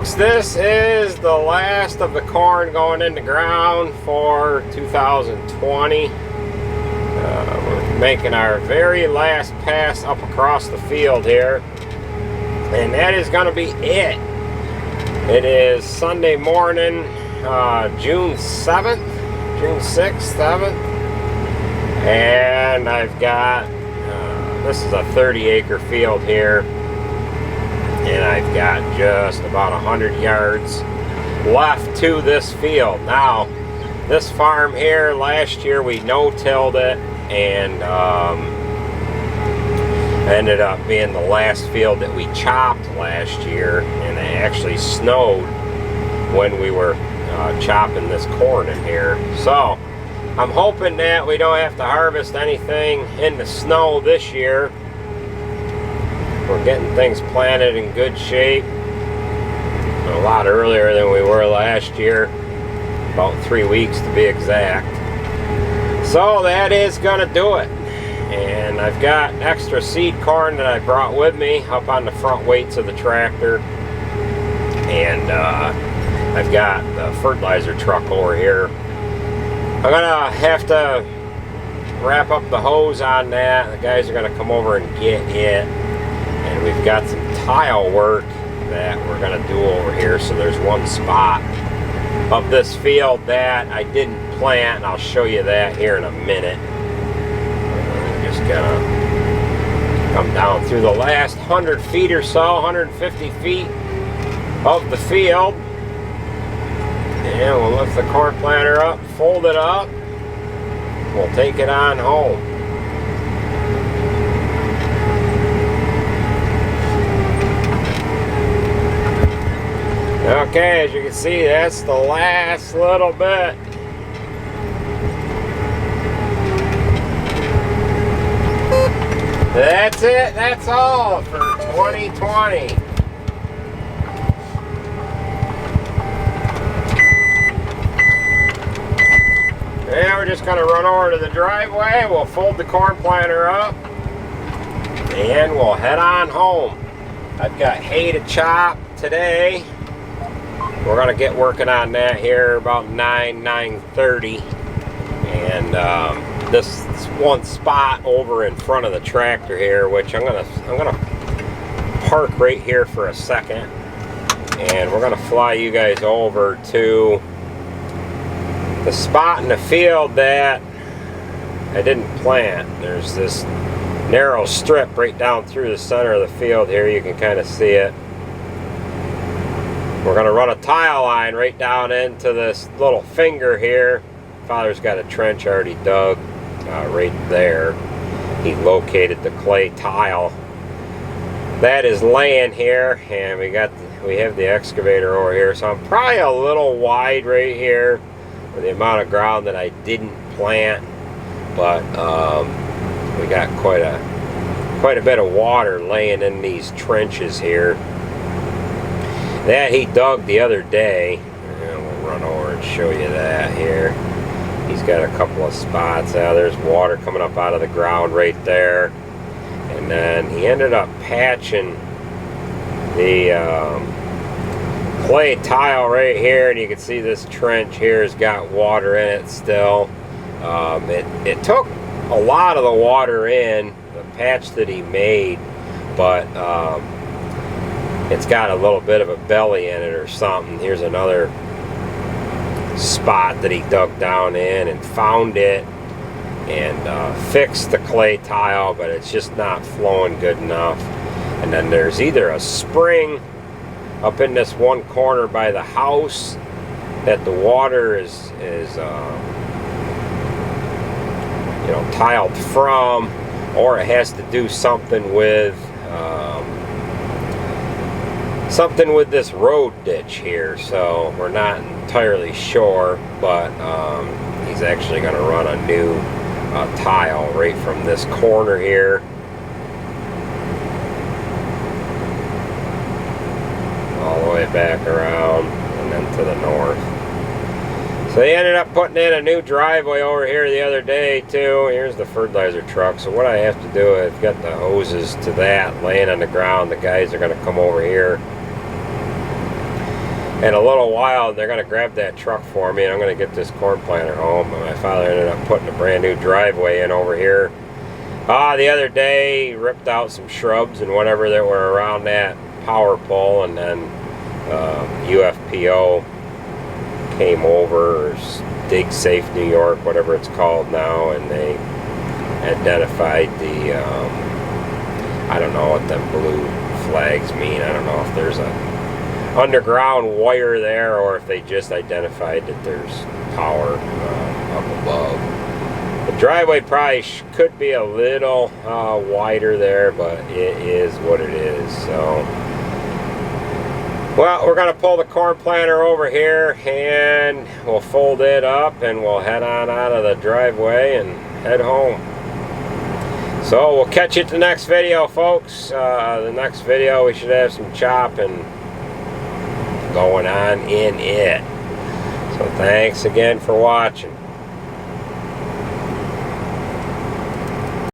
folks, this is the last of the corn going in the ground for 2020. We're making our very last pass up across the field here, and that is going to be it. It is Sunday morning, June 7th, June 6th, 7th, and I've got, this is a 30-acre field here, and I've got just about 100 yards left to this field. Now, this farm here, last year we no-tilled it, and ended up being the last field that we chopped last year, and it actually snowed when we were chopping this corn in here. So I'm hoping that we don't have to harvest anything in the snow this year. We're getting things planted in good shape a lot earlier than we were last year, about 3 weeks to be exact. So that is gonna do it. And I've got extra seed corn that I brought with me up on the front weights of the tractor, and I've got the fertilizer truck over here. I'm gonna have to wrap up the hose on that. The guys are gonna come over and get it. And we've got some tile work that we're going to do over here. So there's one spot of this field that I didn't plant, and I'll show you that here in a minute. I'm just going to come down through the last 100 feet or so, 150 feet of the field. And we'll lift the corn planter up, fold it up. We'll take it on home. Okay, as you can see, that's the last little bit. That's it, that's all for 2020. And we're just going to run over to the driveway. We'll fold the corn planter up, and we'll head on home. I've got hay to chop today. We're going to get working on that here about 9:30, and this one spot over in front of the tractor here, which I'm gonna park right here for a second, and we're gonna fly you guys over to the spot in the field that I didn't plant. There's this narrow strip right down through the center of the field here. You can kind of see it. We're going to run a tile line right down into this little finger here. Father's got a trench already dug right there. He located the clay tile that is laying here, and we have the excavator over here. So I'm probably a little wide right here for the amount of ground that I didn't plant, but we got quite a bit of water laying in these trenches here that he dug the other day. And we'll run over and show you that here. He's got a couple of spots. There's water coming up out of the ground right there. And then he ended up patching the clay tile right here, and you can see this trench here has got water in it still. It took a lot of the water in, the patch that he made, but it's got a little bit of a belly in it or something. Here's another spot that he dug down in and found it and fixed the clay tile, but it's just not flowing good enough. And then there's either a spring up in this one corner by the house that the water is tiled from, or it has to do something with this road ditch here. So we're not entirely sure, but he's actually going to run a new tile right from this corner here all the way back around and then to the north. So they ended up putting in a new driveway over here the other day too. Here's the fertilizer truck. So what I have to do, I've got the hoses to that laying on the ground. The guys are going to come over here in a little while. They're going to grab that truck for me, and I'm going to get this corn planter home. And my father ended up putting a brand new driveway in over here. The other day, ripped out some shrubs and whatever that were around that power pole, and then UFPO came over, or Dig Safe New York, whatever it's called now, and they identified the, I don't know what them blue flags mean. I don't know if there's a underground wire there, or if they just identified that there's power up above. The driveway probably could be a little wider there, but it is what it is. So, well, we're going to pull the corn planter over here, and we'll fold it up, and we'll head on out of the driveway and head home. So we'll catch you at the next video, folks. The next video, we should have some chopping going on in it. So thanks again for watching.